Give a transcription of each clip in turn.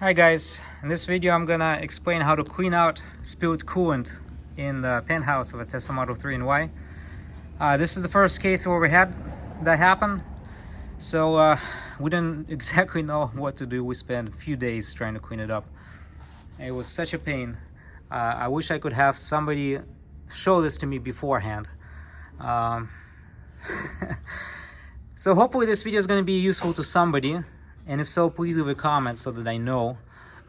Hi guys, in this video I'm gonna explain how to clean out spilled coolant in the penthouse of a Tesla Model 3 and Y. This is the first case where we had that happen, so we didn't exactly know what to do. We spent a few days trying to clean it up. It was such a pain. I wish I could have somebody show this to me beforehand. So hopefully this video is going to be useful to somebody. And if so, please leave a comment so that I know.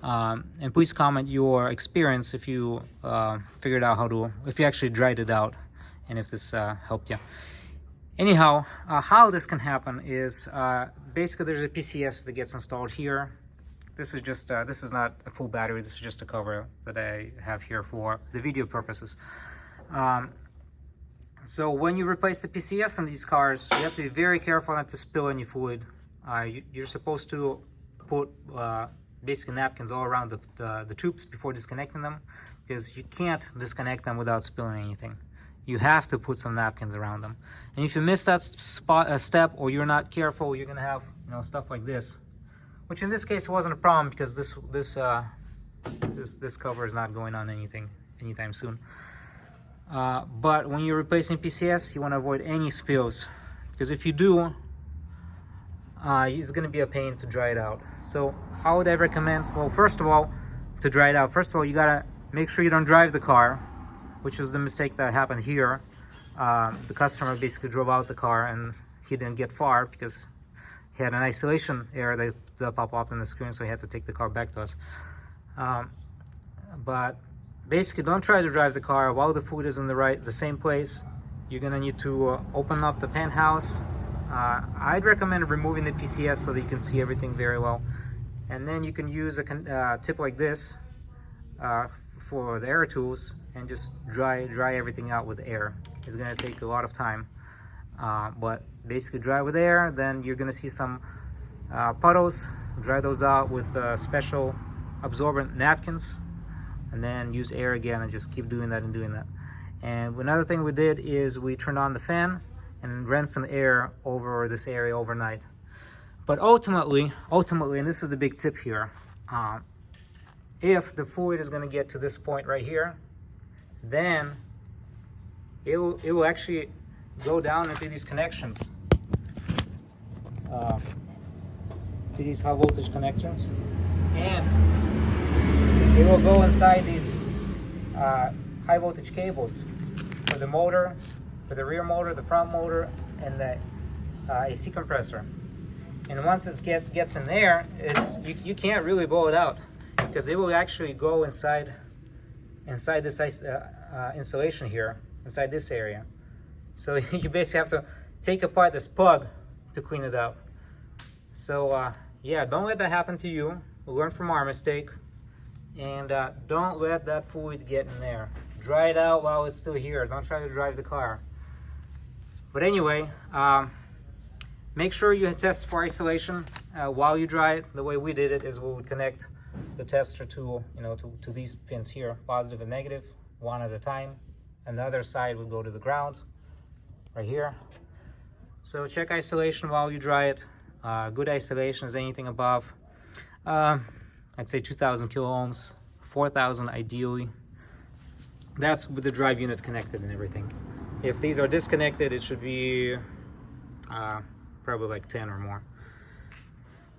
And please comment your experience if you figured out how to, if you actually dried it out, and if this helped you. Anyhow, how this can happen is basically there's a PCS that gets installed here. This is just, this is not a full battery, this is just a cover that I have here for the video purposes. So when you replace the PCS on these cars, you have to be very careful not to spill any fluid. You're supposed to put basically napkins all around the tubes before disconnecting them, because you can't disconnect them without spilling anything. You have to put some napkins around them, and if you miss that step, or you're not careful, you're gonna have stuff like this, which in this case wasn't a problem because this cover is not going on anytime soon. But when you're replacing PCS, you want to avoid any spills, because if you do, it's going to be a pain to dry it out. So how would I recommend? Well, first of all, to dry it out, first of all, you gotta make sure you don't drive the car, which was the mistake that happened here. The customer basically drove out the car and he didn't get far because he had an isolation error that popped up on the screen, so he had to take the car back to us. But basically, don't try to drive the car while the fluid is in the same place. You're gonna need to open up the penthouse. I'd recommend removing the PCS so that you can see everything very well, and then you can use a tip like this for the air tools and just dry everything out with air. It's gonna take a lot of time, but basically dry with air. Then you're gonna see some puddles. Dry those out with special absorbent napkins, and then use air again and just keep doing that and doing that. And another thing we did is we turned on the fan and ran some air over this area overnight. But ultimately, and this is the big tip here, if the fluid is going to get to this point right here, then it will actually go down into these connections, to these high voltage connectors, and it will go inside these high voltage cables for the motor, for the rear motor, the front motor, and the AC compressor. And once it gets in there, you can't really blow it out, because it will actually go inside this insulation here, inside this area. So you basically have to take apart this plug to clean it out. So yeah, don't let that happen to you. Learn from our mistake, and don't let that fluid get in there. Dry it out while it's still here. Don't try to drive the car. But anyway, make sure you test for isolation while you dry it. The way we did it is we would connect the tester to these pins here, positive and negative, one at a time, and the other side would go to the ground right here. So check isolation while you dry it. Good isolation is anything above, I'd say 2,000 kilo ohms, 4,000 ideally. That's with the drive unit connected and everything. If these are disconnected, it should be probably like 10 or more.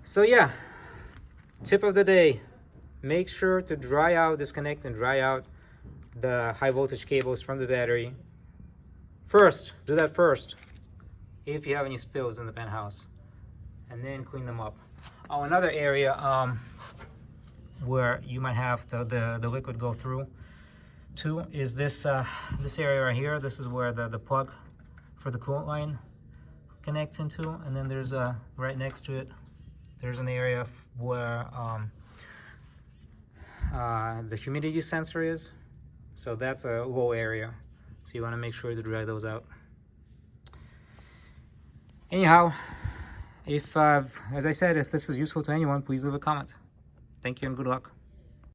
So yeah, tip of the day, make sure to disconnect and dry out the high voltage cables from the battery. Do that first, if you have any spills in the penthouse, and then clean them up. Oh, another area where you might have the liquid go through too is this area right here. This is where the plug for the coolant line connects into, and then there's right next to it, there's an area where the humidity sensor is. So that's a low area, so you want to make sure to dry those out. Anyhow, if as I said, if this is useful to anyone, please leave a comment. Thank you and good luck.